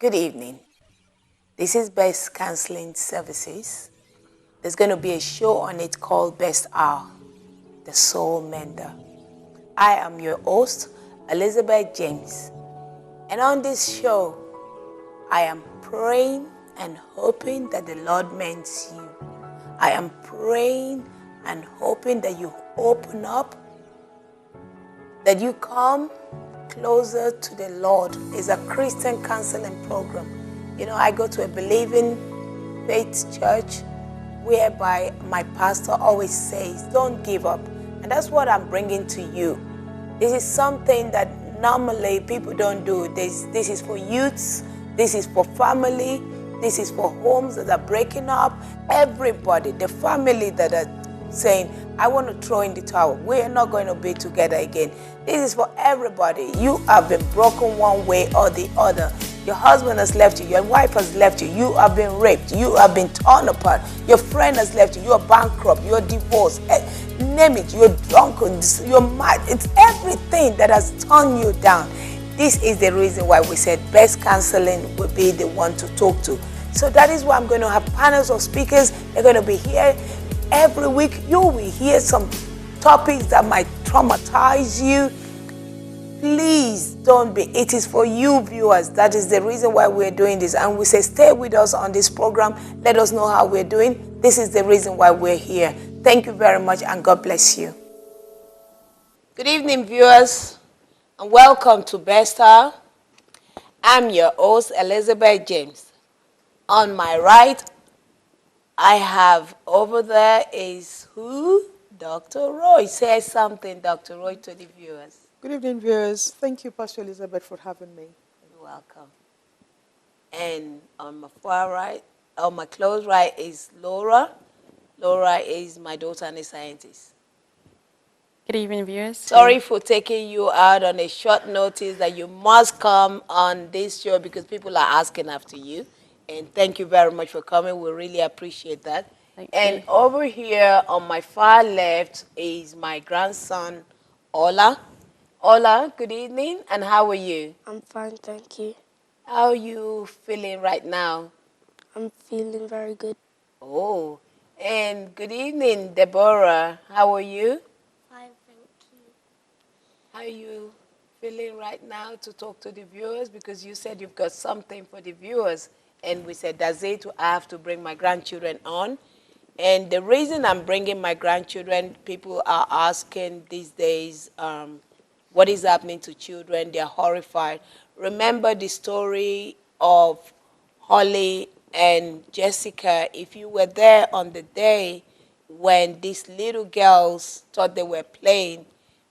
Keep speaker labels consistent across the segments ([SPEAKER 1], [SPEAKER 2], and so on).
[SPEAKER 1] Good evening. This is Best Counseling Services. There's going to be a show on it called Best Hour, the Soul Mender. I am your host, Elizabeth James. And on this show, I am praying and hoping that the Lord mends you. I am praying and hoping that you open up, that you come closer to the Lord. It's a Christian counseling program. You know, I go to a believing faith church whereby my pastor always says, don't give up. And that's what I'm bringing to you. This is something that normally people don't do. This is for youths, this is for family, this is for homes that are breaking up. Everybody, the family that are saying, I want to throw in the towel. We are not going to be together again. This is for everybody. You have been broken one way or the other. Your husband has left you. Your wife has left you. You have been raped. You have been torn apart. Your friend has left you. You are bankrupt. You are divorced. Name it. You're drunken. You're mad. It's everything that has torn you down. This is the reason why we said Best Counseling will be the one to talk to. So that is why I'm going to have panels of speakers. They're going to be here every week. You will hear some topics that might traumatize you. Please don't be. It is for you viewers. That is the reason why we're doing this. And we say stay with us on this program. Let us know how we're doing. This is the reason why we're here. Thank you very much and God bless you. Good evening viewers and welcome to Best Hour. I'm your host Elizabeth James. On my right, I have over there is who? Dr. Roy. Say something, Dr. Roy, to the viewers.
[SPEAKER 2] Good evening, viewers. Thank you, Pastor Elizabeth, for having me.
[SPEAKER 1] You're welcome. And on my far right, on my close right is Laura. Laura is my daughter and a scientist.
[SPEAKER 3] Good evening, viewers.
[SPEAKER 1] Sorry for taking you out on a short notice that you must come on this show because people are asking after you. And thank you very much for coming. We really appreciate that.
[SPEAKER 3] Thank
[SPEAKER 1] and
[SPEAKER 3] you.
[SPEAKER 1] Over here on my far left is my grandson, Ola. Ola, good evening, and how are you?
[SPEAKER 4] I'm fine, thank you.
[SPEAKER 1] How are you feeling right now?
[SPEAKER 4] I'm feeling very good.
[SPEAKER 1] Oh, and good evening, Deborah. How are you?
[SPEAKER 4] Fine, thank you.
[SPEAKER 1] How are you feeling right now to talk to the viewers? Because you said you've got something for the viewers. And we said, that's it, I have to bring my grandchildren on. And the reason I'm bringing my grandchildren, people are asking these days, what is happening to children? They're horrified. Remember the story of Holly and Jessica. If you were there on the day when these little girls thought they were playing,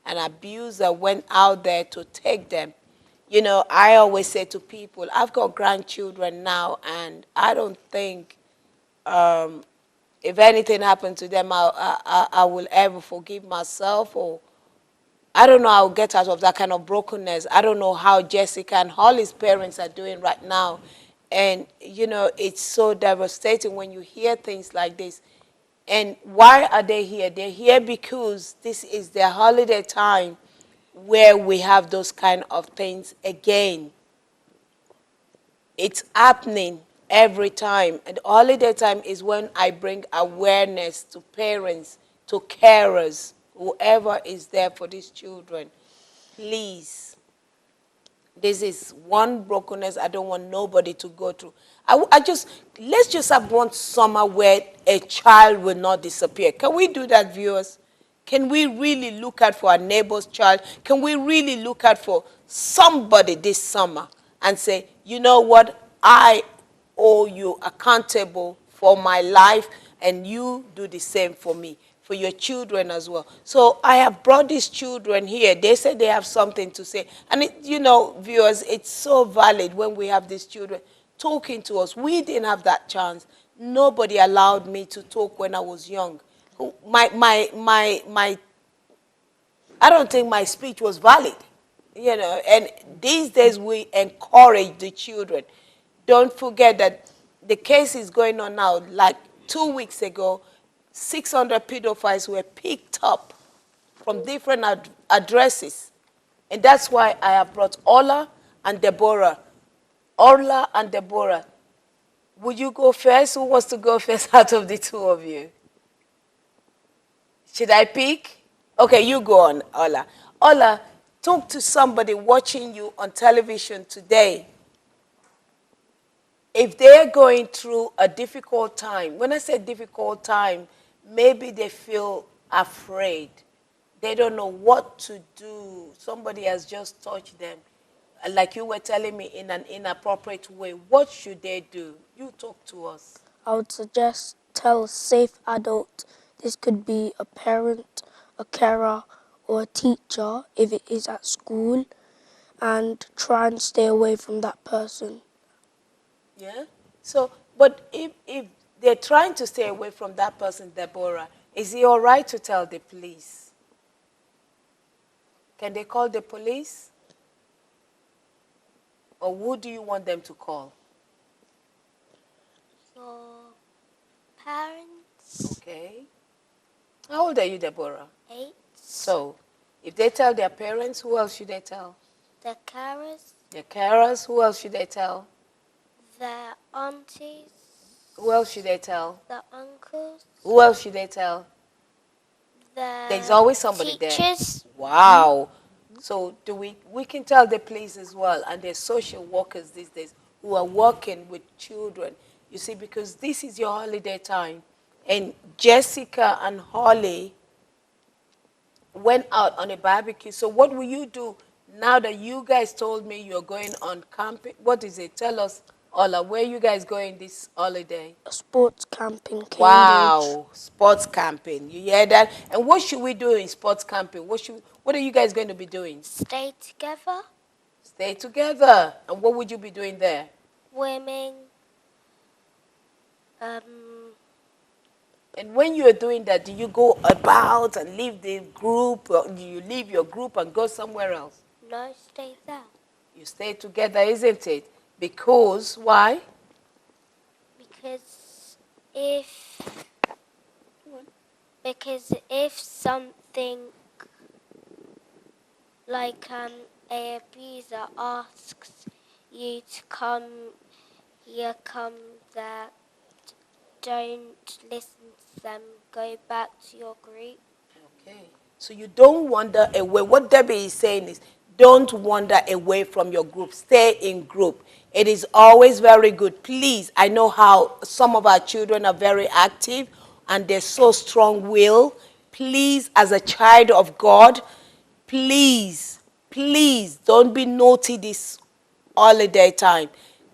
[SPEAKER 1] an abuser went out there to take them. You know, I always say to people, I've got grandchildren now, and I don't think if anything happened to them, I will ever forgive myself, or I don't know how I'll get out of that kind of brokenness. I don't know how Jessica and Holly's parents are doing right now. And, you know, it's so devastating when you hear things like this. And why are they here? They're here because this is their holiday time where we have those kind of things again. It's happening every time. And holiday time is when I bring awareness to parents, to carers, whoever is there for these children. Please, this is one brokenness I don't want nobody to go through. Let's just have one summer where a child will not disappear. Can we do that, viewers? Can we really look out for our neighbor's child? Can we really look out for somebody this summer and say, you know what, I owe you accountable for my life, and you do the same for me, for your children as well. So I have brought these children here. They said they have something to say. And, you know, viewers, it's so valid when we have these children talking to us. We didn't have that chance. Nobody allowed me to talk when I was young. I don't think my speech was valid, you know, and these days we encourage the children. Don't forget that the case is going on now. Like 2 weeks ago, 600 pedophiles were picked up from different addresses. And that's why I have brought Ola and Deborah Orla and Deborah. Would you go first? Who wants to go first out of the two of you? Should I pick? Okay, you go on, Ola. Ola, talk to somebody watching you on television today. If they're going through a difficult time, when I say difficult time, maybe they feel afraid. They don't know what to do. Somebody has just touched them. Like you were telling me, in an inappropriate way. What should they do? You talk to us.
[SPEAKER 4] I would suggest tell a safe adult. This could be a parent, a carer, or a teacher if it is at school, and try and stay away from that person.
[SPEAKER 1] Yeah? So, but if they're trying to stay away from that person, Deborah, is it all right to tell the police? Can they call the police? Or who do you want them to call?
[SPEAKER 4] Your parents,
[SPEAKER 1] Okay. How old are you, Deborah?
[SPEAKER 4] 8.
[SPEAKER 1] So, if they tell their parents, who else should they tell?
[SPEAKER 4] The carers,
[SPEAKER 1] Their carers, who else should they tell?
[SPEAKER 4] their aunties,
[SPEAKER 1] Who else should they tell?
[SPEAKER 4] the uncles,
[SPEAKER 1] Who else should they tell?
[SPEAKER 4] the
[SPEAKER 1] There's always somebody
[SPEAKER 4] teachers.
[SPEAKER 1] there. Wow. So we can tell the police as well, and there's social workers these days who are working with children. You see, because this is your holiday time, and Jessica and Holly went out on a barbecue. So what will you do now that you guys told me you're going on camping? What is it? Tell us, Ola, where you guys going this holiday?
[SPEAKER 4] A sports camp in Cambridge.
[SPEAKER 1] Wow, sports camping. You hear that? And what should we do in sports camping? What are you guys going to be doing?
[SPEAKER 4] Stay together,
[SPEAKER 1] Stay together. And what would you be doing there?
[SPEAKER 4] swimming,
[SPEAKER 1] And when you're doing that, do you go about and leave the group, or do you leave your group and go somewhere else?
[SPEAKER 4] no, stay there.
[SPEAKER 1] You stay together, isn't it? Because, why?
[SPEAKER 4] Because if something like a abuser asks you to come here, come there, don't listen to them. Go back to your group.
[SPEAKER 1] Okay. So you don't wander away. What Debbie is saying is, don't wander away from your group. Stay in group. It is always very good. Please, I know how some of our children are very active and they're so strong-willed. Please, as a child of God, please, please don't be naughty this holiday time.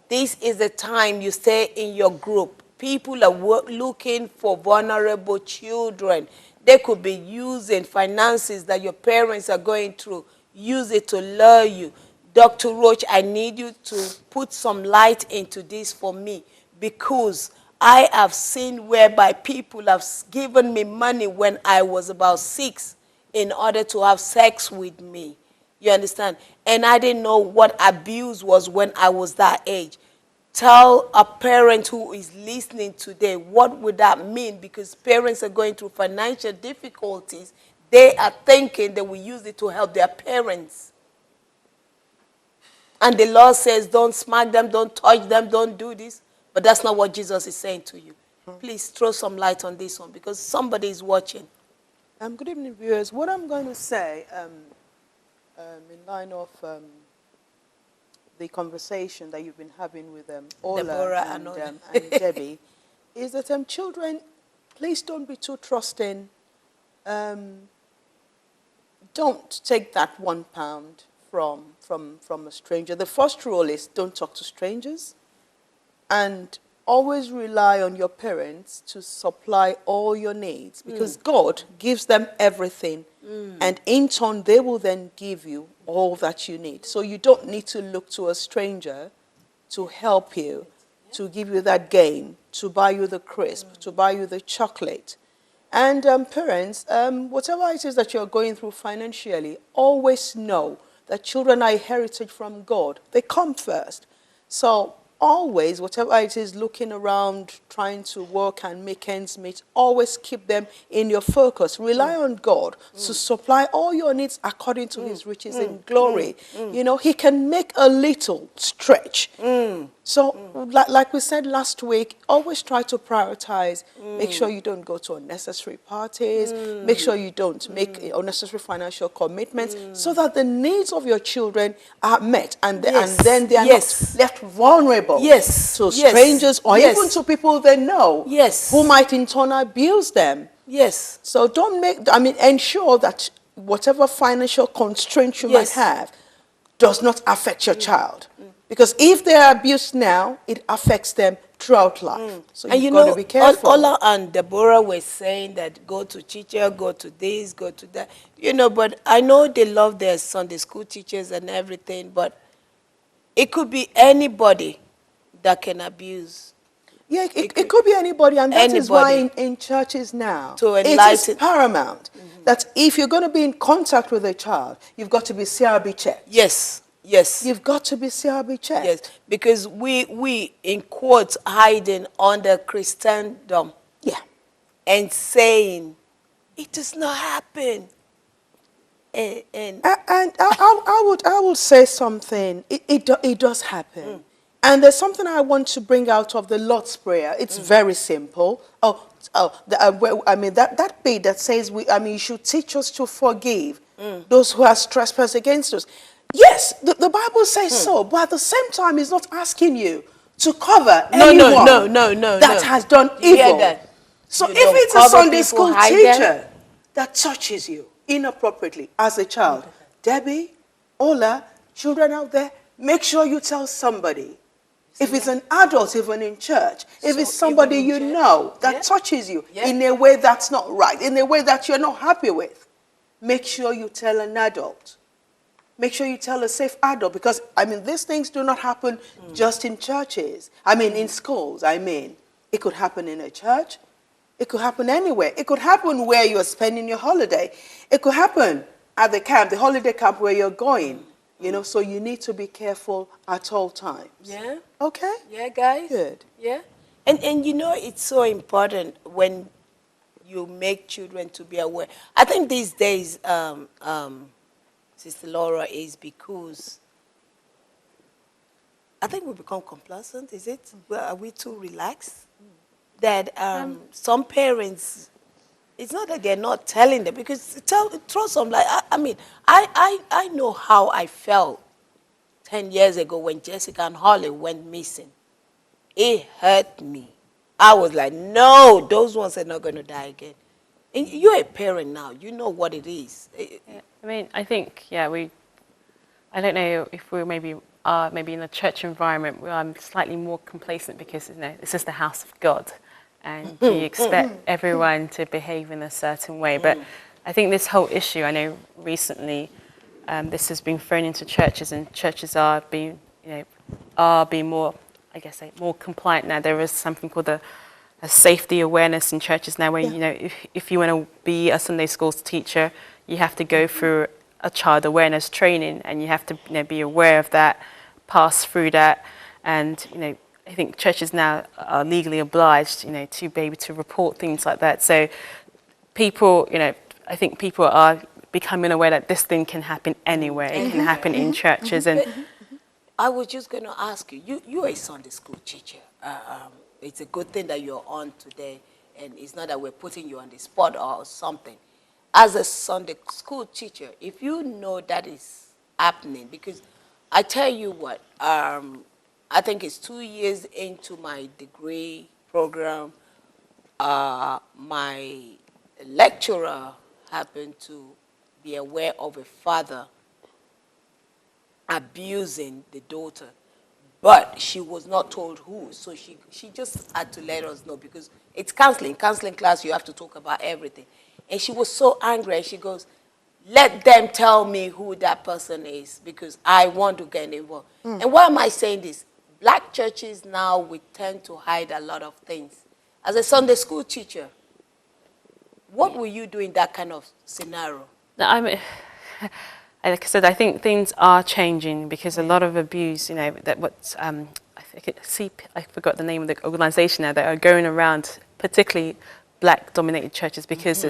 [SPEAKER 1] This is the time you stay in your group. People are looking for vulnerable children. They could be using finances that your parents are going through. Use it to lure you. Dr. Roach, I need you to put some light into this for me, because I have seen whereby people have given me money when I was about 6 in order to have sex with me. You understand? And I didn't know what abuse was when I was that age. Tell a parent who is listening today, what would that mean? Because parents are going through financial difficulties. They are thinking they will use it to help their parents. And the law says, don't smack them, don't touch them, don't do this. But that's not what Jesus is saying to you. Please throw some light on this one, because somebody is watching.
[SPEAKER 2] Good evening, viewers. What I'm going to say, in line of the conversation that you've been having with Ola
[SPEAKER 1] Deborah
[SPEAKER 2] and Debbie, is that children, please don't be too trusting. Don't take that £1 from a stranger. The first rule is don't talk to strangers, and always rely on your parents to supply all your needs, because God gives them everything, and in turn they will then give you all that you need. So you don't need to look to a stranger to help you, to give you that game, to buy you the crisp, to buy you the chocolate. And parents, whatever it is that you're going through financially, always know that children are a heritage from God. They come first. So always, whatever it is, looking around, trying to work and make ends meet, always keep them in your focus. Rely on God to supply all your needs according to his riches in glory. You know, he can make a little stretch. So, like we said last week, always try to prioritize. Make sure you don't go to unnecessary parties. Make sure you don't make unnecessary financial commitments so that the needs of your children are met, and then they are not left vulnerable to strangers or even to people they know who might in turn abuse them. So don't ensure that whatever financial constraints you might have does not affect your child. Because if they are abused now, it affects them throughout life. So you've got to be careful.
[SPEAKER 1] Ola and Deborah were saying that go to teacher, go to this, go to that. You know, but I know they love their Sunday school teachers and everything, but it could be anybody that can abuse.
[SPEAKER 2] Yeah, it could be anybody, and that is why in churches now, it is paramount that if you're going to be in contact with a child, you've got to be CRB checked.
[SPEAKER 1] Yes.
[SPEAKER 2] You've got to be CRB checked.
[SPEAKER 1] Yes, because we in quotes hiding under Christendom.
[SPEAKER 2] Yeah.
[SPEAKER 1] And saying, it does not happen. And
[SPEAKER 2] I would say something. It does happen. And there's something I want to bring out of the Lord's Prayer. It's very simple. That bit that says, you should teach us to forgive those who have trespassed against us. Yes, the Bible says so, but at the same time, it's not asking you to cover anyone that has done evil. So if it's a Sunday school teacher that touches you inappropriately as a child, Debbie, Ola, children out there, make sure you tell somebody. If it's an adult, even in church, if it's somebody you know that touches you in a way that's not right, in a way that you're not happy with, make sure you tell an adult. Make sure you tell a safe adult, because, these things do not happen just in churches. In schools, It could happen in a church. It could happen anywhere. It could happen where you're spending your holiday. It could happen at the camp, the holiday camp where you're going. You know, so you need to be careful at all times.
[SPEAKER 1] Yeah.
[SPEAKER 2] Okay?
[SPEAKER 1] Yeah, guys.
[SPEAKER 2] Good.
[SPEAKER 1] Yeah. And you know, it's so important when you make children to be aware. I think these days, Sister Laura, is because I think we become complacent, is it? Well, are we too relaxed? That some parents, it's not that they're not telling them, because throw some light. I know how I felt 10 years ago when Jessica and Holly went missing. It hurt me. I was like, no, those ones are not going to die again. And you're a parent now. You know what it is.
[SPEAKER 3] I think, I don't know if we're maybe in a church environment where I'm slightly more complacent because, this is the house of God. And you expect everyone to behave in a certain way. But I think this whole issue, I know recently this has been thrown into churches, and churches are being more, more compliant now. There is something called a safety awareness in churches now, where, if you want to be a Sunday school teacher, you have to go through a child awareness training, and you have to be aware of that, pass through that, and I think churches now are legally obliged to be able to report things like that. So people, I think people are becoming aware that this thing can happen anywhere. It can happen in churches. And
[SPEAKER 1] I was just going to ask you, you're a Sunday school teacher. It's a good thing that you're on today, and it's not that we're putting you on the spot or something. As a Sunday school teacher, if you know that is happening, because I tell you what, I think it's 2 years into my degree program, my lecturer happened to be aware of a father abusing the daughter, but she was not told who, so she just had to let us know, because it's counseling class, you have to talk about everything. And she was so angry, and she goes, let them tell me who that person is, because I want to get involved. And why am I saying this? Black churches now, we tend to hide a lot of things. As a Sunday school teacher, what will you do in that kind of scenario?
[SPEAKER 3] like I said, I think things are changing, because a lot of abuse, that what I forgot the name of the organisation now, that are going around, particularly black-dominated churches, because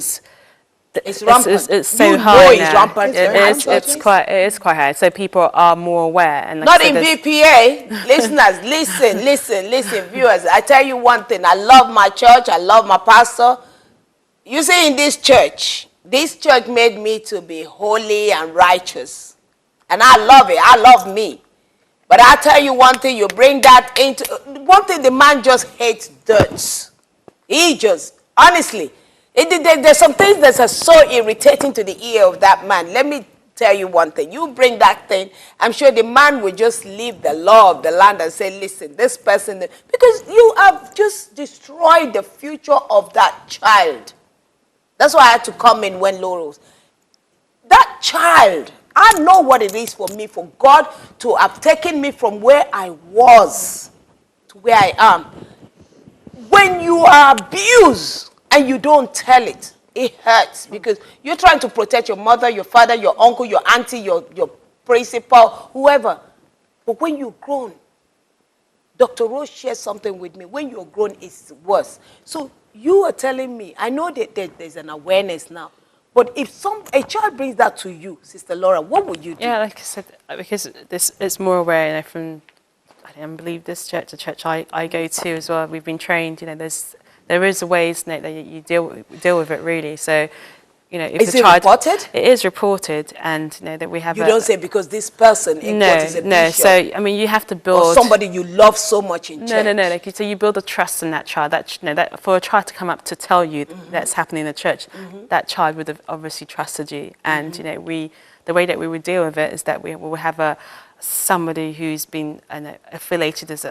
[SPEAKER 1] It's rampant.
[SPEAKER 3] it's so
[SPEAKER 1] you
[SPEAKER 3] high
[SPEAKER 1] know it's
[SPEAKER 3] now.
[SPEAKER 1] rampant.
[SPEAKER 3] It is quite high. So people are more aware. And like
[SPEAKER 1] Not
[SPEAKER 3] I
[SPEAKER 1] in
[SPEAKER 3] said,
[SPEAKER 1] VPA. Listeners, listen, viewers. I tell you one thing. I love my church. I love my pastor. You see, in this church made me to be holy and righteous. And I love it. I love me. But I tell you one thing, you bring that into... One thing, the man just hates dirt. He just, honestly, there's some things that are so irritating to the ear of that man. Let me tell you one thing. You bring that thing, I'm sure the man will just leave the law of the land and say, listen, this person... Because you have just destroyed the future of that child. That's why I had to come in when Laurel's. That child, I know what it is for me, for God to have taken me from where I was to where I am. When you are abused and you don't tell it, it hurts, because you're trying to protect your mother, your father, your uncle, your auntie, your principal, whoever. But when you're grown, Dr. Rose shared something with me. When you're grown, it's worse. So you are telling me, I know that there's an awareness now, but if a child brings that to you, Sister Laura, what would you do?
[SPEAKER 3] yeah, like I said, because it's more aware, from, I believe this church, the church I go to as well, we've been trained, there is a ways that you deal with it, really. So, if
[SPEAKER 1] is
[SPEAKER 3] the
[SPEAKER 1] it
[SPEAKER 3] child,
[SPEAKER 1] reported?
[SPEAKER 3] it is reported, and that we have.
[SPEAKER 1] You don't say because this person in court is a bishop.
[SPEAKER 3] So you have to build,
[SPEAKER 1] or somebody you love so much in church.
[SPEAKER 3] No. So you build a trust in that child. That for a child to come up to tell you that's happening in the church, that child would have obviously trusted you. And the way that we would deal with it is that we will have somebody who's been affiliated as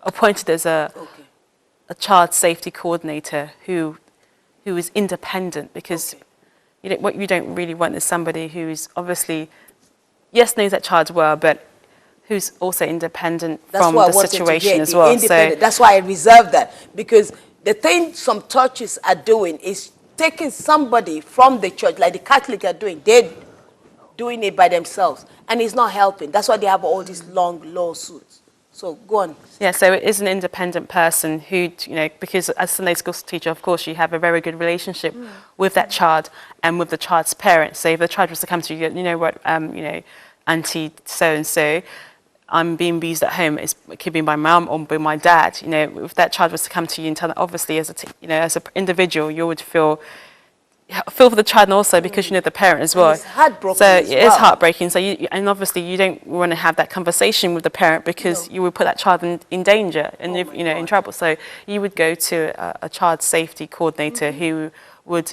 [SPEAKER 3] appointed as a child safety coordinator who is independent, because what you don't really want is somebody who's obviously, yes, knows that child well, but who's also independent from the situation as well. So
[SPEAKER 1] that's why I reserve that, because the thing some churches are doing is taking somebody from the church, like the Catholic are doing. They're doing it by themselves, and it's not helping. That's why they have all these long lawsuits. So go on.
[SPEAKER 3] Yeah, so it is an independent person who, because as a Sunday school teacher, of course, you have a very good relationship with that child and with the child's parents. So if the child was to come to you, auntie so-and-so, I'm being abused at home, it could be my mum or by my dad. If that child was to come to you and tell them, obviously, as an individual, you would feel for the child, and also because the parent as well.
[SPEAKER 1] And it's heartbroken.
[SPEAKER 3] So
[SPEAKER 1] as
[SPEAKER 3] it is heartbreaking. So and obviously you don't want to have that conversation with the parent, because you would put that child in danger and in trouble. So you would go to a child safety coordinator who would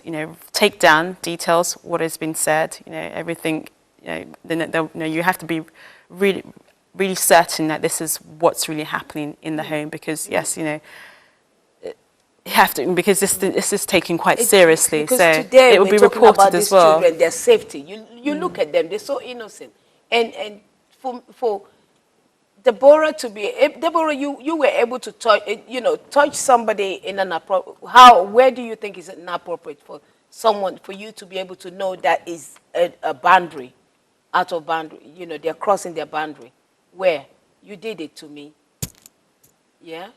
[SPEAKER 3] take down details, what has been said, everything. Then you have to be really certain that this is what's really happening in the home, because yes, you have to, because this is taken quite seriously.
[SPEAKER 1] Because
[SPEAKER 3] so
[SPEAKER 1] today
[SPEAKER 3] it will be
[SPEAKER 1] talking
[SPEAKER 3] reported
[SPEAKER 1] about
[SPEAKER 3] as
[SPEAKER 1] these
[SPEAKER 3] well.
[SPEAKER 1] Children, their safety. You look at them; they're so innocent. And for Deborah to be Deborah, you were able to touch somebody in an appropriate. Where do you think is it inappropriate for someone, for you to be able to know that is a boundary, out of boundary? They're crossing their boundary. Where you did it to me, yeah.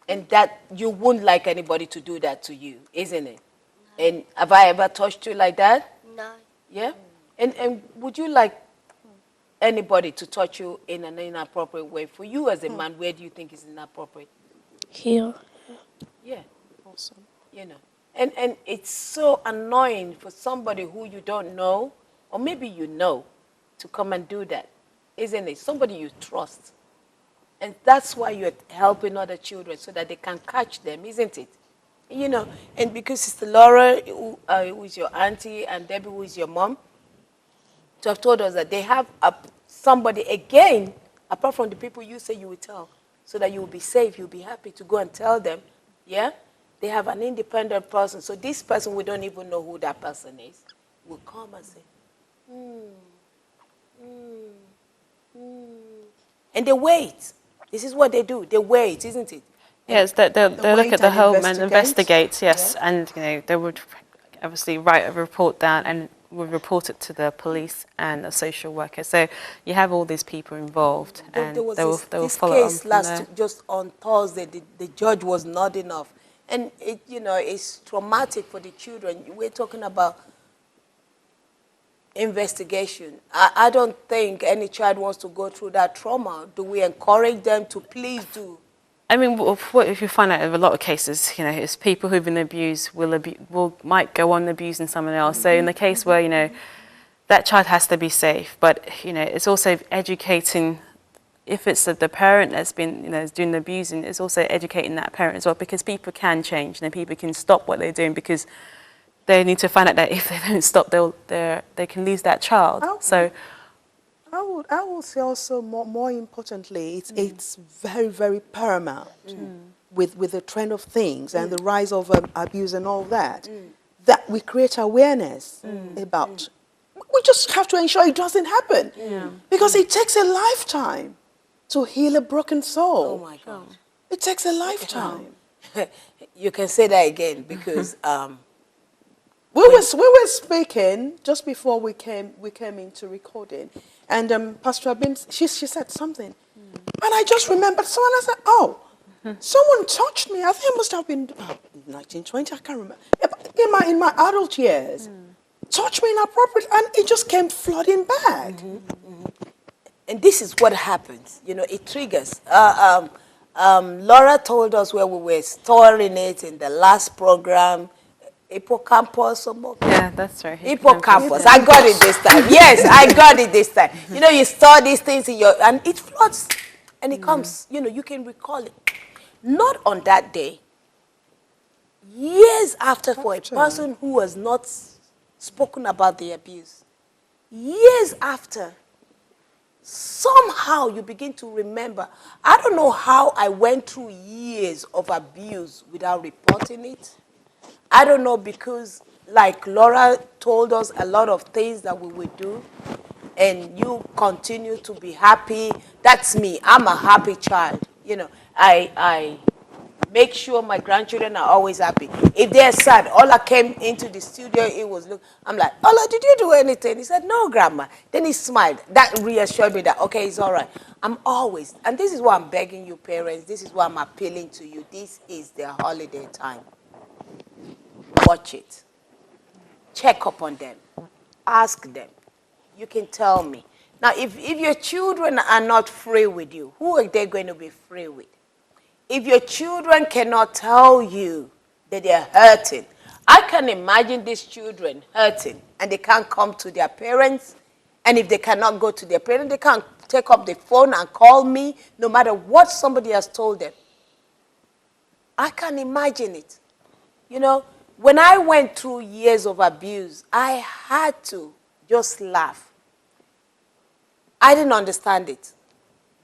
[SPEAKER 1] And that you wouldn't like anybody to do that to you, isn't it? No. And have I ever touched you like that?
[SPEAKER 4] No.
[SPEAKER 1] Yeah? And would you like anybody to touch you in an inappropriate way? For you as a man, where do you think is inappropriate?
[SPEAKER 4] Here.
[SPEAKER 1] Yeah. Awesome. And it's so annoying for somebody who you don't know, or maybe you know, to come and do that, isn't it? Somebody you trust. And that's why you're helping other children, so that they can catch them, isn't it? And because Sister Laura, who is your auntie, and Debbie, who is your mom, to have told us that they have somebody, again, apart from the people you say you will tell, so that you will be safe, you'll be happy to go and tell them, yeah? They have an independent person. So this person, we don't even know who that person is, will come and say, and they wait. This is what they do. They wait, isn't it?
[SPEAKER 3] Yes, they'll look at the home and investigate, yes. Yeah. And, they would obviously write a report down, and will report it to the police and a social worker. So you have all these people involved, and
[SPEAKER 1] There was
[SPEAKER 3] they will
[SPEAKER 1] this
[SPEAKER 3] follow on
[SPEAKER 1] case
[SPEAKER 3] from there.
[SPEAKER 1] just on Thursday. The judge was nodding off, and it, you know, it's traumatic for the children. We're talking about investigation. I don't think any child wants to go through that trauma. Do we encourage them to please do?
[SPEAKER 3] I mean, what if you find out in a lot of cases, you know, it's people who've been abused might go on abusing someone else. So in the case where, you know, that child has to be safe, but, you know, it's also educating. If it's the parent that's been, you know, doing the abusing, it's also educating that parent as well, because people can change and people can stop what they're doing, because they need to find out that if they don't stop, they can lose that child. So
[SPEAKER 2] I will say also more importantly, it's very, very paramount with the trend of things and the rise of abuse and all that, that we create awareness about. We just have to ensure it doesn't happen, because it takes a lifetime to heal a broken soul.
[SPEAKER 1] Oh my God.
[SPEAKER 2] It takes a lifetime.
[SPEAKER 1] You can say that again, because
[SPEAKER 2] we were speaking just before we came into recording, and Pastor Abin, she said something, and I just remembered someone. I said, "Oh, someone touched me. I think it must have been 1920. I can't remember. In my adult years, touched me inappropriately, and it just came flooding back."
[SPEAKER 1] And this is what happens. You know, it triggers. Laura told us where we were storing it in the last program. Hippocampus or more?
[SPEAKER 3] yeah, that's right.
[SPEAKER 1] Hippocampus. I got it this time. Yes, I got it this time. You know, you store these things in your, and it floods, and it comes. You know, you can recall it. Not on that day. Years after, for a person who has not spoken about the abuse. Years after, somehow you begin to remember. I don't know how I went through years of abuse without reporting it. I don't know, because like Laura told us a lot of things that we would do, and you continue to be happy. That's me. I'm a happy child. You know, I make sure my grandchildren are always happy. If they're sad, Ola came into the studio, it was, look, I'm like, Ola, did you do anything? He said, no, Grandma. Then he smiled. That reassured me that, okay, it's all right. I'm always, and this is why I'm begging you parents, this is why I'm appealing to you. This is their holiday time. Watch it. Check up on them. Ask them. You can tell me. Now, if your children are not free with you, who are they going to be free with? If your children cannot tell you that they're hurting, I can imagine these children hurting and they can't come to their parents. And if they cannot go to their parents, they can't take up the phone and call me, no matter what somebody has told them. I can imagine it. You know, when I went through years of abuse, I had to just laugh. I didn't understand it.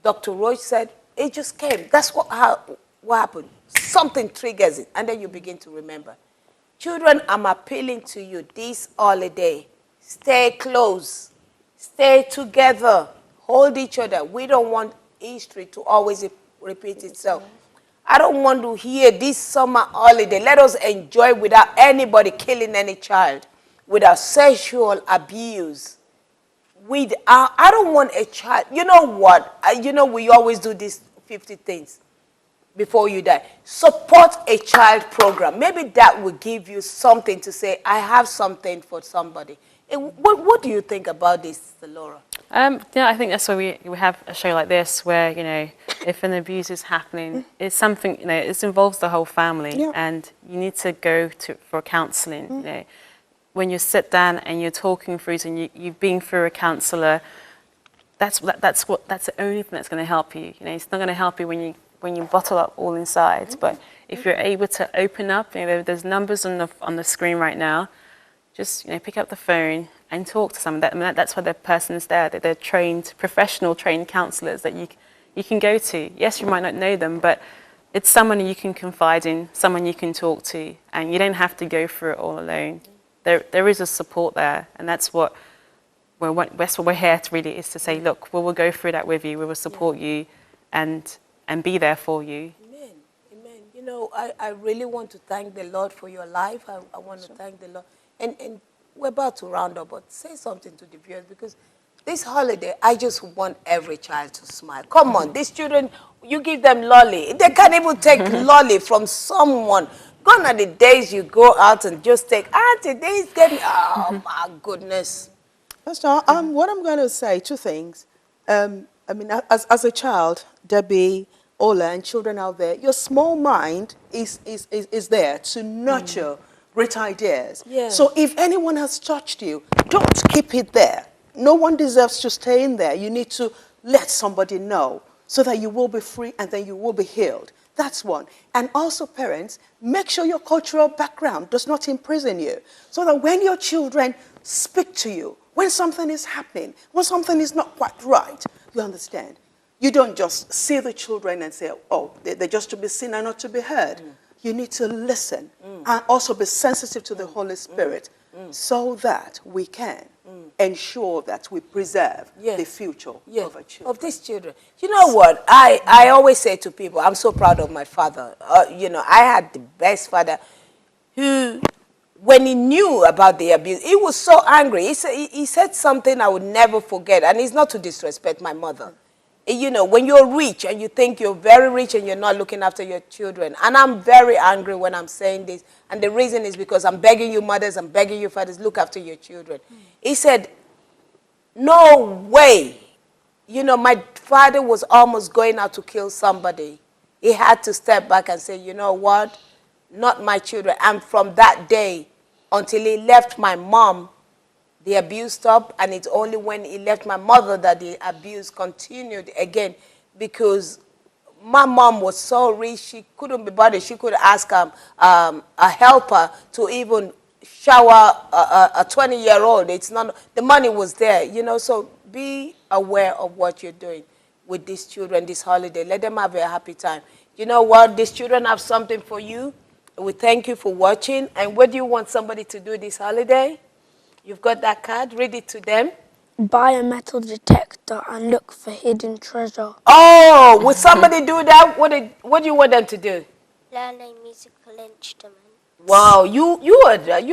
[SPEAKER 1] Dr. Roach said, it just came. That's what happened. Something triggers it, and then you begin to remember. Children, I'm appealing to you this holiday. Stay close. Stay together. Hold each other. We don't want history to always repeat itself. I don't want to hear this summer holiday. Let us enjoy without anybody killing any child, without sexual abuse. I don't want a child. You know what? You know, we always do these 50 things before you die. Support a child program. Maybe that will give you something to say, I have something for somebody. What do you think about this, Laura?
[SPEAKER 3] Yeah, I think that's why we have a show like this, where, you know, if an abuse is happening, it's something, you know, it involves the whole family, and you need to go for counselling. You know, when you sit down and you're talking through it, and you've been through a counsellor, that's the only thing that's going to help you. You know, it's not going to help you when you bottle up all inside. But if you're able to open up, you know, there's numbers on the screen right now. Just, you know, pick up the phone and talk to someone. That's why the person's there. That they're professional trained counsellors that you can go to. Yes, you might not know them, but it's someone you can confide in, someone you can talk to, and you don't have to go through it all alone. There is a support there, and that's what we're here to really, is to say, look, we will go through that with you. We will support you, and be there for you.
[SPEAKER 1] Amen. Amen. You know, I really want to thank the Lord for your life. I want to thank the Lord. And we're about to round up, but say something to the viewers, because this holiday, I just want every child to smile. Come on, these children, you give them lolly. They can't even take lolly from someone. Gone are the days you go out and just take, today's getting, oh my goodness.
[SPEAKER 2] Pastor, what I'm going to say, two things. I mean, as a child, Debbie, Ola, and children out there, your small mind is there to nurture great ideas.
[SPEAKER 1] Yeah.
[SPEAKER 2] So if anyone has touched you, don't keep it there. No one deserves to stay in there. You need to let somebody know so that you will be free and then you will be healed. That's one. And also, parents, make sure your cultural background does not imprison you, so that when your children speak to you, when something is happening, when something is not quite right, you understand. You don't just see the children and say, oh, they're just to be seen and not to be heard. You need to listen and also be sensitive to the Holy Spirit so that we can ensure that we preserve the future of our children.
[SPEAKER 1] Of these children. You know what? I always say to people, I'm so proud of my father. You know, I had the best father who, when he knew about the abuse, he was so angry. He said something I would never forget, and it's not to disrespect my mother. You know, when you're rich and you think you're very rich and you're not looking after your children. And I'm very angry when I'm saying this. And the reason is because I'm begging you mothers, I'm begging you fathers, look after your children. He said, no way. You know, my father was almost going out to kill somebody. He had to step back and say, you know what? Not my children. And from that day until he left my mom, the abuse stopped, and it's only when he left my mother that the abuse continued again, because my mom was so rich, she couldn't be bothered. She could ask a helper to even shower a 20-year-old. It's not, the money was there, you know, so be aware of what you're doing with these children this holiday. Let them have a happy time. You know what? These children have something for you. We thank you for watching. And what do you want somebody to do this holiday? You've got that card. Read it to them.
[SPEAKER 4] Buy a metal detector and look for hidden treasure.
[SPEAKER 1] Oh, would somebody do that? What do you want them to do?
[SPEAKER 5] Learn a musical instrument.
[SPEAKER 1] Wow, you're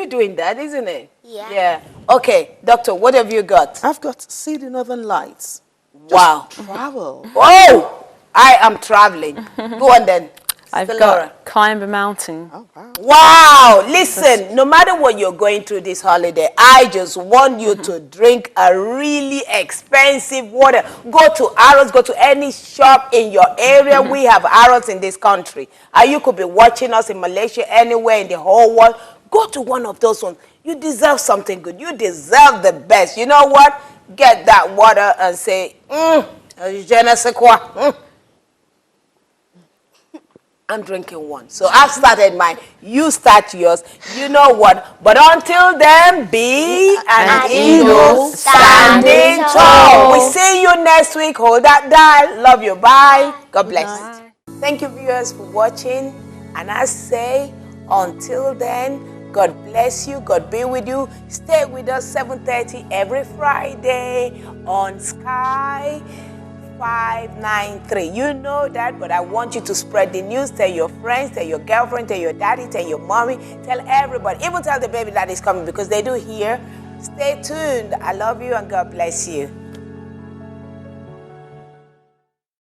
[SPEAKER 1] doing that, isn't it?
[SPEAKER 5] Yeah.
[SPEAKER 1] Yeah. Okay, doctor, what have you got?
[SPEAKER 2] I've got See the Northern Lights.
[SPEAKER 1] Wow.
[SPEAKER 2] Travel.
[SPEAKER 1] Oh, I am traveling. Go on then.
[SPEAKER 3] I've
[SPEAKER 1] Sister
[SPEAKER 3] got
[SPEAKER 1] Laura.
[SPEAKER 3] Climb a Mountain.
[SPEAKER 2] Oh, wow.
[SPEAKER 1] Wow, listen, no matter what you're going through this holiday, I just want you to drink a really expensive water. Go to Arrows, go to any shop in your area. We have Arrows in this country. You could be watching us in Malaysia, anywhere in the whole world. Go to one of those ones. You deserve something good. You deserve the best. You know what? Get that water and say, je ne sais quoi. I'm drinking one. So I've started mine. You start yours. You know what? But until then, be an eagle standing tall. We see you next week. Hold that dial. Love you. Bye. God bless.
[SPEAKER 3] Bye.
[SPEAKER 1] Thank you, viewers, for watching. And I say, until then, God bless you. God be with you. Stay with us 7:30 every Friday on Sky 593. You know that, but I want you to spread the news. Tell your friends, tell your girlfriend, tell your daddy, tell your mommy, tell everybody. Even tell the baby that is coming, because they do hear. Stay tuned. I love you and God bless you.